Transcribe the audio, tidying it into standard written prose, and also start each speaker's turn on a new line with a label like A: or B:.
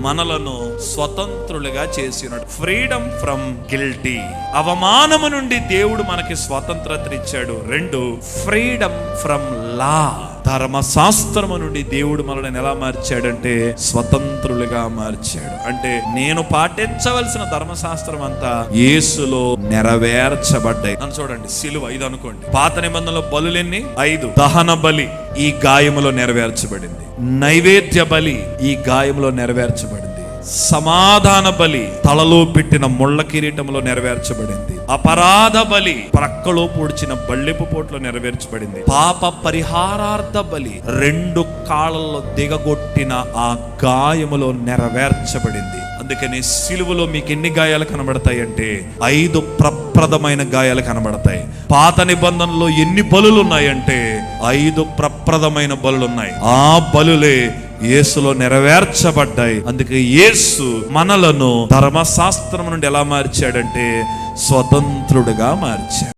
A: మనలను స్వతంత్రులుగా చేసినాడు. ఫ్రీడమ్ ఫ్రమ్ గిల్టీ, అవమానము నుండి దేవుడు మనకి స్వతంత్రత ఇచ్చాడు. 2, ఫ్రీడమ్ ఫ్రమ్ లా, ధర్మశాస్త్రము నుండి దేవుడు మనల్ని ఎలా మార్చాడంటే స్వతంత్రులుగా మార్చాడు. అంటే నేను పాటించవలసిన ధర్మశాస్త్రం అంతా యేసులో నెరవేర్చబడ్డాయి. నన్ను చూడండి, సిలువ 5 అనుకోండి. పాత నిబంధనలో బలులెన్ని? 5. దహన బలి ఈ గాయములో నెరవేర్చబడింది. నైవేద్య బలి ఈ గాయములో నెరవేర్చబడింది. సమాధాన బలి తలలో పెట్టిన ముళ్ళ కిరీటంలో నెరవేర్చబడింది. అపరాధ బలి ప్రక్కలో పొడిచిన బళ్ళెపు పోట్లో నెరవేర్చబడింది. పాప పరిహారార్థ బలి 2 కాళ్ళల్లో దిగగొట్టిన ఆ గాయములో నెరవేర్చబడింది. అందుకని సిలువలో మీకు ఎన్ని గాయాలు కనబడతాయి అంటే 5 ప్రప్రదమైన గాయాలు కనబడతాయి. పాత నిబంధనలో ఎన్ని బలులు ఉన్నాయంటే 5 ప్రప్రదమైన బలులు ఉన్నాయి. ఆ బలులే యేసులో నెరవేర్చబడ్డాయి. అందుకే యేసు మనలను ధర్మశాస్త్రం నుండి ఎలా మార్చాడంటే స్వతంత్రుడుగా మార్చాడు.